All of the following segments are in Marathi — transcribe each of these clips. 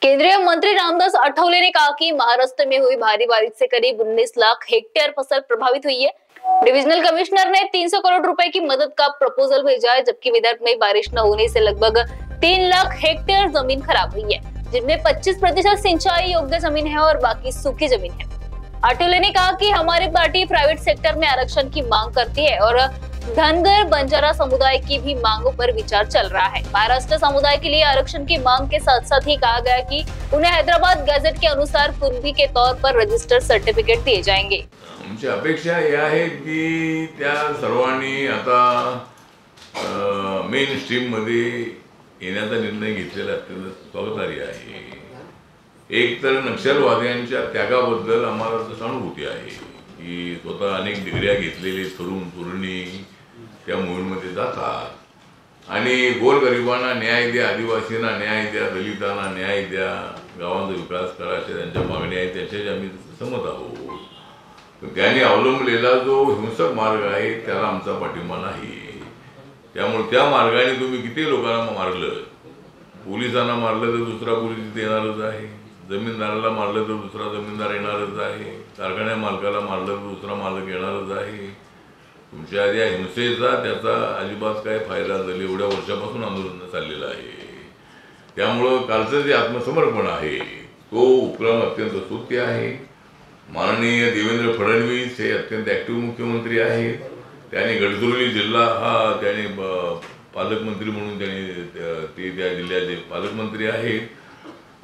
केंद्रीय मंत्री रामदास आठवले ने कहा कि महाराष्ट्र में हुई भारी बारिश से करीब 19 लाख हेक्टेयर फसल प्रभावित हुई है। डिविजनल कमिश्नर ने 300 करोड़ रुपए की मदद का प्रपोजल भेजा है, जबकि विदर्भ में बारिश न होने से लगभग 3 लाख हेक्टेयर जमीन खराब हुई है, जिनमें 25% सिंचाई योग्य जमीन है और बाकी सूखी जमीन है। आठवले ने कहा कि हमारी पार्टी प्राइवेट सेक्टर में आरक्षण की मांग करती है और धनगर बंजारा समुदाय की भी मांगों पर विचार चल रहा है। महाराष्ट्र समुदाय के लिए आरक्षण की मांग के साथ साथ ही कहा गया कि उन्हें हैदराबाद गैजेट के अनुसार कुणबी के तौर पर रजिस्टर्ड सर्टिफिकेट दिए जाएंगे। आमची अपेक्षा ही आहे की त्या सर्वांनी आता मेन स्ट्रीम मध्ये येण्याचा निर्णय घेतलेला अत्यंत स्वागतार्ह आहे। एक तर नक्षलवाद्यांच्या त्यागाबद्दल आम्हाला सहानुभूती आहे की स्वतः अनेक डिग्र्या घेतलेले तरुण तरुणी त्या मोहीमेमध्ये जातात आणि गोरगरिबांना न्याय द्या, आदिवासींना न्याय द्या, दलितांना न्याय द्या, गावांचा विकास करा अशा त्यांच्या मागण्या आहेत, त्याच्याशी आम्ही सहमत आहोत। त्यांनी अवलंबलेला जो हिंसक मार्ग आहे त्याला आमचा पाठिंबा नाही। त्यामुळे त्या मार्गाने तुम्ही किती लोकांना मारलं, पोलिसांना मारलं तर दुसरा पोलीस येणारच आहे, जमीनदाराला मारलं तर दुसरा जमीनदार येणारच आहे, कारखान्या मालकाला मारलं तर दुसरा मालक येणारच आहे। तुमच्या या हिंसेचा त्याचा अजिबात काय फायदा झाला, एवढ्या वर्षापासून आंदोलन चाललेलं आहे। त्यामुळे कालचं जे आत्मसमर्पण आहे तो उपक्रम अत्यंत स्तुत्य आहे। माननीय देवेंद्र फडणवीस हे अत्यंत ऍक्टिव्ह मुख्यमंत्री आहेत। त्यांनी गडचिरोली जिल्हा हा त्याने पालकमंत्री म्हणून त्यांनी त्या जिल्ह्याचे पालकमंत्री आहेत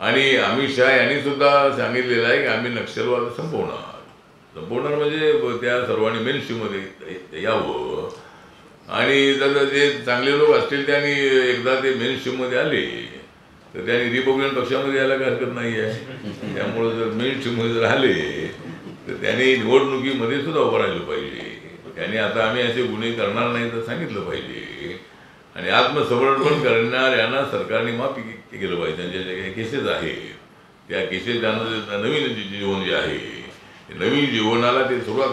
आणि अमित शहा यांनी सुद्धा सांगितलेलं आहे की आम्ही नक्षलवाद संपवणार म्हणजे त्या सर्वांनी मेन स्ट्रीममध्ये यावं आणि जर जे चांगले लोक असतील त्यांनी एकदा ते मेन स्ट्रीममध्ये आले तर त्यांनी रिपब्लिकन पक्षामध्ये यायला काही हरकत नाही आहे। त्यामुळे जर मेन स्ट्रीममध्ये जर आले तर त्यांनी निवडणुकीमध्ये सुद्धा उभं राहिलं पाहिजे। त्यांनी आता आम्ही असे गुन्हे करणार नाही तर सांगितलं पाहिजे आणि आत्मसमर्पण करणाऱ्यांना सरकारने माफी केलं पाहिजे। त्यांच्या ज्या केसेस आहेत त्या केसेस त्यांना नवीन जीवन जे आहे नवीन जीवनाला ते सुरुवात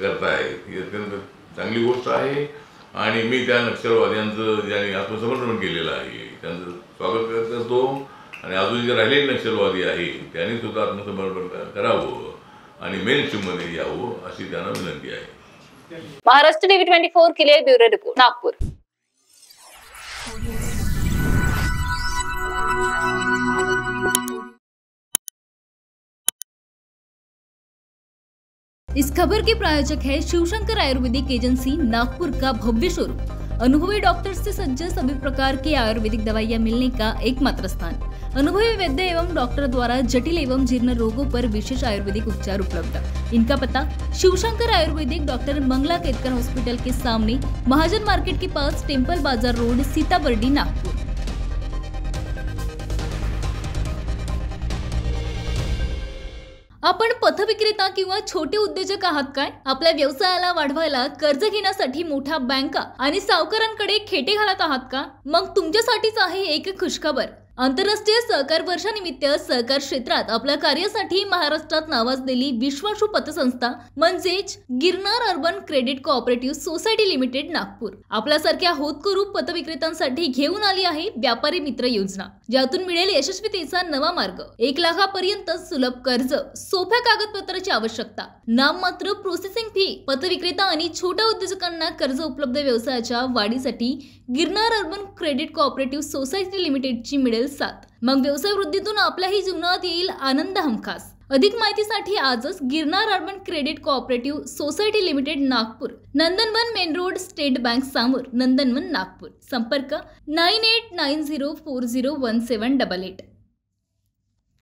करतायत ही अत्यंत चांगली गोष्ट आहे आणि मी त्या नक्षलवाद्यांचं ज्यांनी आत्मसमर्पण केलेलं आहे त्यांचं स्वागत करतो आणि अजून जे राहिलेले नक्षलवादी आहेत त्यांनी सुद्धा आत्मसमर्पण करावं आणि मेन स्ट्रीममध्ये यावं अशी त्यांना विनंती आहे। महाराष्ट्र टीवी 24 के लिए ब्यूरो रिपोर्ट नागपुर। इस खबर के प्रायोजक है शिवशंकर आयुर्वेदिक एजेंसी नागपुर का भव्य शोरूम। अनुभवी डॉक्टर्स से सज्ज सभी प्रकार की आयुर्वेदिक दवाइयां मिलने का एकमात्र स्थान। अनुभवी वैद्य एवं डॉक्टर द्वारा जटिल एवं जीर्ण रोगों पर विशेष आयुर्वेदिक उपचार उपलब्ध। इनका पता शिवशंकर आयुर्वेदिक डॉक्टर मंगला केतकर हॉस्पिटल के सामने, महाजन मार्केट के पास, टेम्पल बाजार रोड, सीताबर्डी, नागपुर। आपण पथविक्रेता किंवा छोटे उद्योजक आहात काय? आपल्या व्यवसायाला वाढवायला कर्ज घेण्यासाठी मोठ्या बँका आणि सावकारांकडे खेटे घालत आहात का? मग तुमच्यासाठीच आहे एक खुशखबर। आंतरराष्ट्रीय सहकार वर्षानिमित्त सहकार क्षेत्रात आपल्या कार्यासाठी महाराष्ट्रात नावाजलेली विश्वासू पतसंस्था म्हणजेच Girnar urban credit cooperative society limited Nagpur आपल्यासारख्या होतकरू पतविक्रेत्यांसाठी घेऊन आली आहे व्यापारी मित्र योजना, ज्यातून मिळेल यशस्वीतेचा नवा मार्ग। 1 लाखापर्यंत सुलभ कर्ज, सोप्या कागदपत्राची आवश्यकता, नाममात्र प्रोसेसिंग फी, पतविक्रेता आणि छोट्या उद्योजकांना कर्ज उपलब्ध व्यवसायाच्या वाढीसाठी Girnar urban credit cooperative society लिमिटेडची मिळेल साथ। मग व्यवसाय वृद्धीतून आपल्याही जीवनात येईल आनंद हमखास। अधिक माहितीसाठी आजच Girnar urban credit cooperative society limited Nagpur, Nandanvan main road, state bank समोर, नंदनवन नागपूर। संपर्क 9890401788।